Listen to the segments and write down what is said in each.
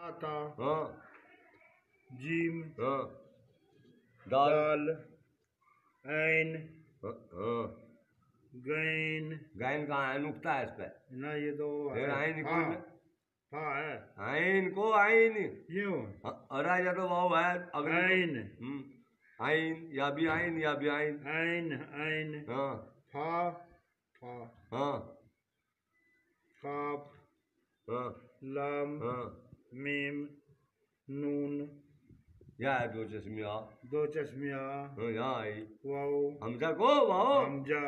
आता, हाँ, जीम, हाँ, दाल, दाल, ऐन, हाँ, गैन। गैन कहाँ है? नुक्ता है इस पे ना ये तो फिर आइन को है आइन को आइन यूं अरा या तो वाव है अगली ऐन, आइन या भी आइन या भी आइन ऐन, ऐन, हाँ फा, फा, हाँ काफ, हाँ लाम, हाँ मीम, नून, या है दो चश्मिया दो चश्मिया, हाँ यहाँ आई वाओ, हमजा को वाओ हमजा,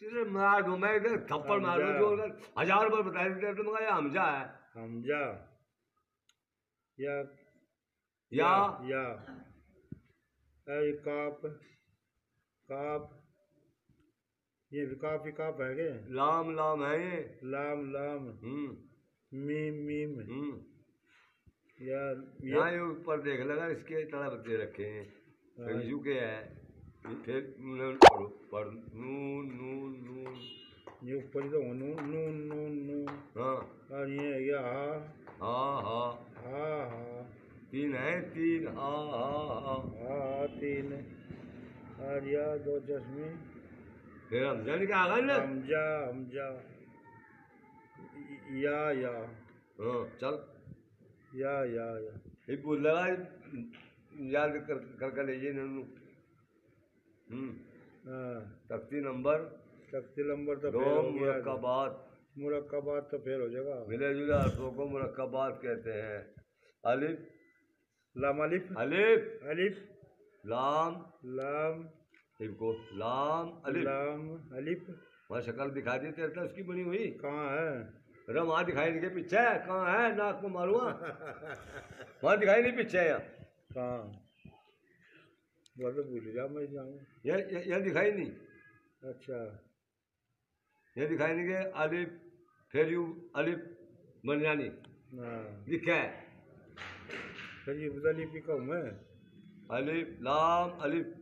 तेरे मार दूं मैं इधर थप्पड़ मार दूं जो 1000 रुपये बता देते तो मगर ये हमजा है हमजा, या या ऐ काफ, काफ, ये भी काफ है क्या? लाम लाम है ये लाम, लाम, मीम, मीम, या यहाँ ये ऊपर देख लगा इसके तरह बच्चे रखे हैं रंजू के है फिर पढ़ो पढ़ नून नून नून ये ऊपर तो नून नून नून नून हाँ और ये हा हाँ हाँ हा हा तीन है तीन हाँ हाँ हाँ हा तीन और या दो चश्मे फिर हमजा नहीं क्या आगा ना हमजा, हमजा, या हाँ चल या ये बोल लगा याद कर लीजिए नन्नू तख्ती नंबर तो दो मुरक्काबात तो फेल हो जाएगा मिले जुले अर्थों को मुरक्काबात कहते हैं अलिफ लाम अलिफ अलिफ अलिफ लाम लाम को लाम अलिफ लाम अलिफ वहाँ शक्ल दिखा दी तेरे तो उसकी बनी हुई कहाँ है? अरे वहाँ दिखाई नहीं के पीछे है कहाँ है नाक में मारूंगा वहाँ दिखाई नहीं पीछे यहाँ कहाँ वो तो भूल जा मैं जाऊँ ये दिखाई नहीं अच्छा ये दिखाई नहीं के अलिफ फिर यू अलिफ बन जानी दिखा है फिर ये अलिफ ही कहूँ मैं अलिफ लाम अलिफ